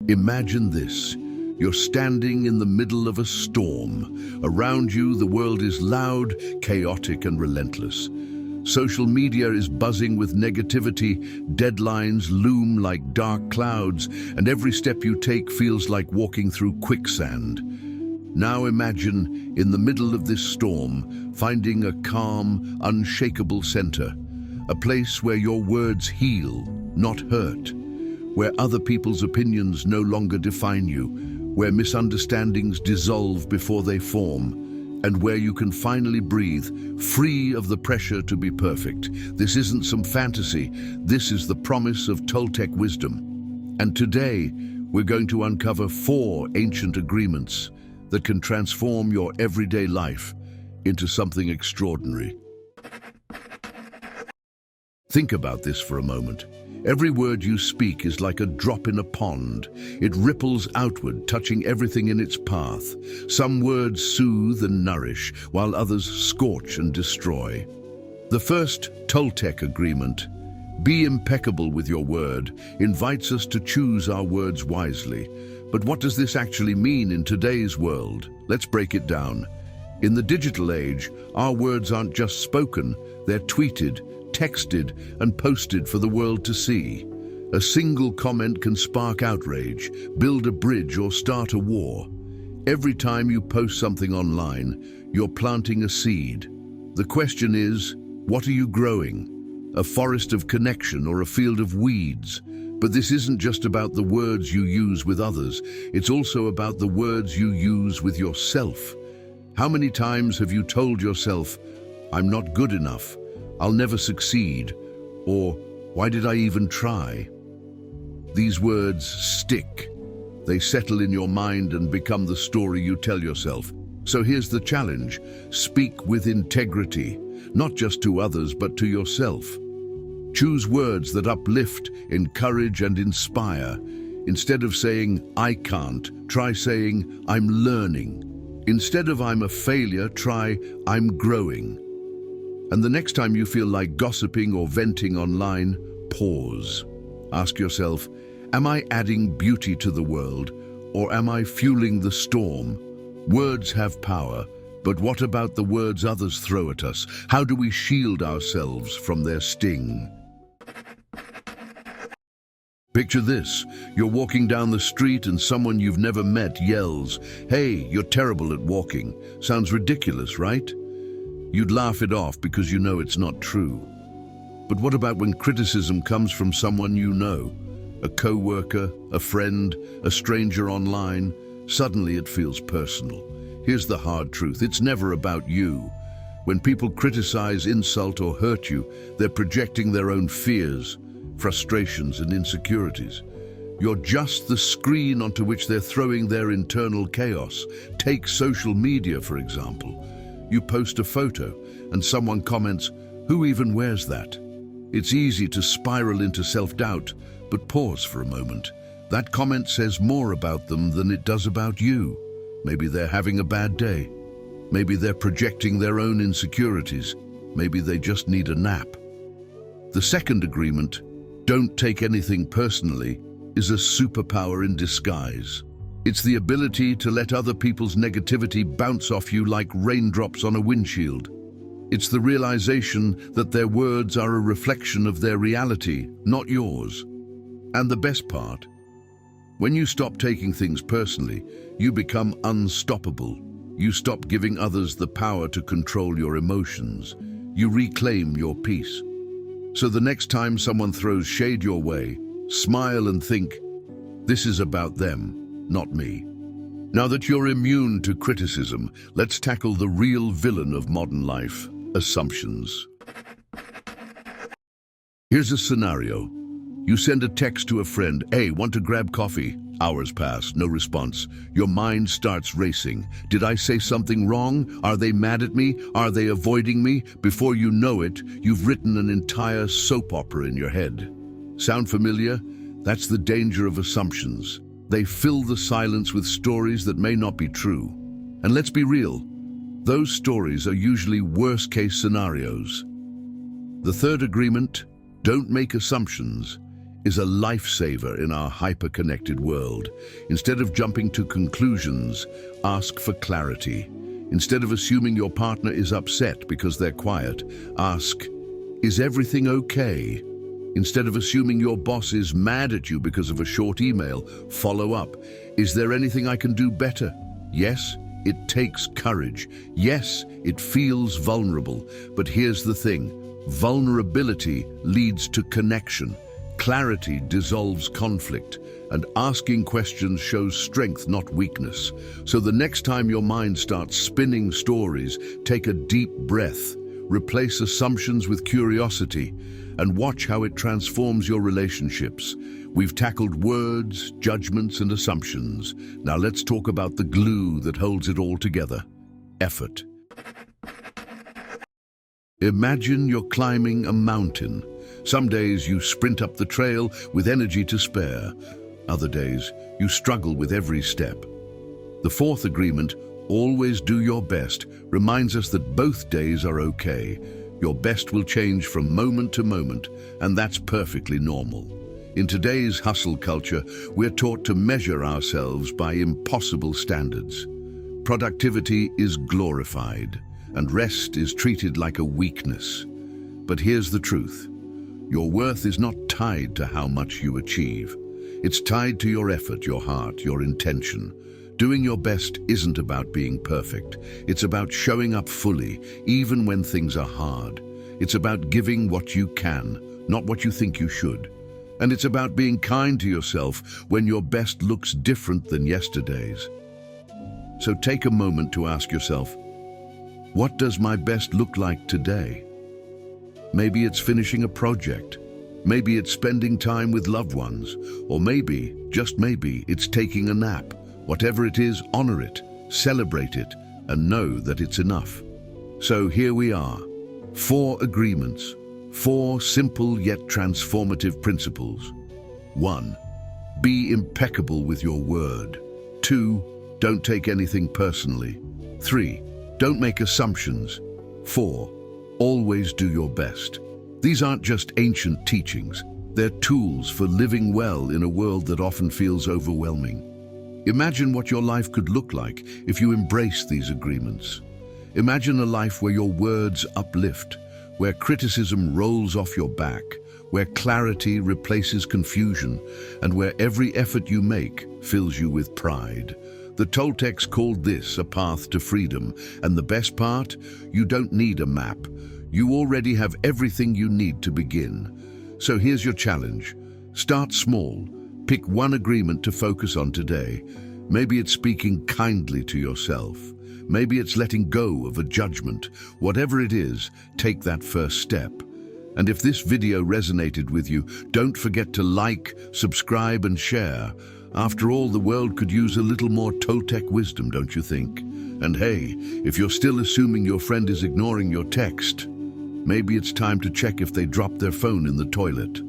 Imagine this. You're standing in the middle of a storm. Around you, the world is loud, chaotic, and relentless. Social media is buzzing with negativity, deadlines loom like dark clouds, and every step you take feels like walking through quicksand. Now imagine, in the middle of this storm, finding a calm, unshakable center, a place where your words heal, not hurt, where other people's opinions no longer define you, where misunderstandings dissolve before they form, and where you can finally breathe, free of the pressure to be perfect. This isn't some fantasy, this is the promise of Toltec wisdom. And today, we're going to uncover 4 ancient agreements that can transform your everyday life into something extraordinary. Think about this for a moment. Every word you speak is like a drop in a pond. It ripples outward, touching everything in its path. Some words soothe and nourish, while others scorch and destroy. The first Toltec Agreement, be impeccable with your word, invites us to choose our words wisely. But what does this actually mean in today's world? Let's break it down. In the digital age, our words aren't just spoken, they're tweeted, texted, and posted for the world to see. A single comment can spark outrage, build a bridge, or start a war. Every time you post something online, you're planting a seed. The question is, what are you growing? A forest of connection or a field of weeds? But this isn't just about the words you use with others, it's also about the words you use with yourself. How many times have you told yourself, "I'm not good enough, I'll never succeed," or "Why did I even try?" These words stick. They settle in your mind and become the story you tell yourself. So here's the challenge. Speak with integrity, not just to others, but to yourself. Choose words that uplift, encourage, and inspire. Instead of saying, "I can't," try saying, "I'm learning." Instead of "I'm a failure," try, "I'm growing." And the next time you feel like gossiping or venting online, pause. Ask yourself, am I adding beauty to the world, or am I fueling the storm? Words have power, but what about the words others throw at us? How do we shield ourselves from their sting? Picture this. You're walking down the street and someone you've never met yells, "Hey, you're terrible at walking." Sounds ridiculous, right? You'd laugh it off because you know it's not true. But what about when criticism comes from someone you know? A co-worker, a friend, a stranger online? Suddenly it feels personal. Here's the hard truth. It's never about you. When people criticize, insult, or hurt you, they're projecting their own fears, frustrations, and insecurities. You're just the screen onto which they're throwing their internal chaos. Take social media, for example. You post a photo and someone comments, "Who even wears that?" It's easy to spiral into self-doubt, but pause for a moment. That comment says more about them than it does about you. Maybe they're having a bad day. Maybe they're projecting their own insecurities. Maybe they just need a nap. The second agreement, don't take anything personally, is a superpower in disguise. It's the ability to let other people's negativity bounce off you like raindrops on a windshield. It's the realization that their words are a reflection of their reality, not yours. And the best part, when you stop taking things personally, you become unstoppable. You stop giving others the power to control your emotions. You reclaim your peace. So the next time someone throws shade your way, smile and think, this is about them, not me. Now that you're immune to criticism, let's tackle the real villain of modern life, assumptions. Here's a scenario. You send a text to a friend, "Hey, want to grab coffee?" Hours pass, no response. Your mind starts racing. Did I say something wrong? Are they mad at me? Are they avoiding me? Before you know it, you've written an entire soap opera in your head. Sound familiar? That's the danger of assumptions. They fill the silence with stories that may not be true. And let's be real, those stories are usually worst-case scenarios. The third agreement, don't make assumptions. is a lifesaver in our hyper-connected world. Instead of jumping to conclusions, ask for clarity. Instead of assuming your partner is upset because they're quiet, ask, is everything okay? Instead of assuming your boss is mad at you because of a short email, follow up. Is there anything I can do better? Yes, it takes courage. Yes, it feels vulnerable. But here's the thing. Vulnerability leads to connection. Clarity dissolves conflict. And asking questions shows strength, not weakness. So the next time your mind starts spinning stories, take a deep breath. Replace assumptions with curiosity. And watch how it transforms your relationships. We've tackled words, judgments, and assumptions. Now let's talk about the glue that holds it all together: effort. Imagine you're climbing a mountain. Some days you sprint up the trail with energy to spare. Other days you struggle with every step. The fourth agreement, always do your best, reminds us that both days are okay. Your best will change from moment to moment, and that's perfectly normal. In today's hustle culture, we're taught to measure ourselves by impossible standards. Productivity is glorified, and rest is treated like a weakness. But here's the truth. Your worth is not tied to how much you achieve. It's tied to your effort, your heart, your intention. Doing your best isn't about being perfect. It's about showing up fully, even when things are hard. It's about giving what you can, not what you think you should. And it's about being kind to yourself when your best looks different than yesterday's. So take a moment to ask yourself, what does my best look like today? Maybe it's finishing a project. Maybe it's spending time with loved ones. Or maybe, just maybe, it's taking a nap. Whatever it is, honor it, celebrate it, and know that it's enough. So here we are, 4 agreements, 4 simple yet transformative principles. 1. Be impeccable with your word. 2. Don't take anything personally. 3. Don't make assumptions. 4. Always do your best. These aren't just ancient teachings. They're tools for living well in a world that often feels overwhelming. Imagine what your life could look like if you embrace these agreements. Imagine a life where your words uplift, where criticism rolls off your back, where clarity replaces confusion, and where every effort you make fills you with pride. The Toltecs called this a path to freedom, and the best part? You don't need a map. You already have everything you need to begin. So here's your challenge. Start small. Pick one agreement to focus on today. Maybe it's speaking kindly to yourself. Maybe it's letting go of a judgment. Whatever it is, take that first step. And if this video resonated with you, don't forget to like, subscribe, and share. After all, the world could use a little more Toltec wisdom, don't you think? And hey, if you're still assuming your friend is ignoring your text, maybe it's time to check if they dropped their phone in the toilet.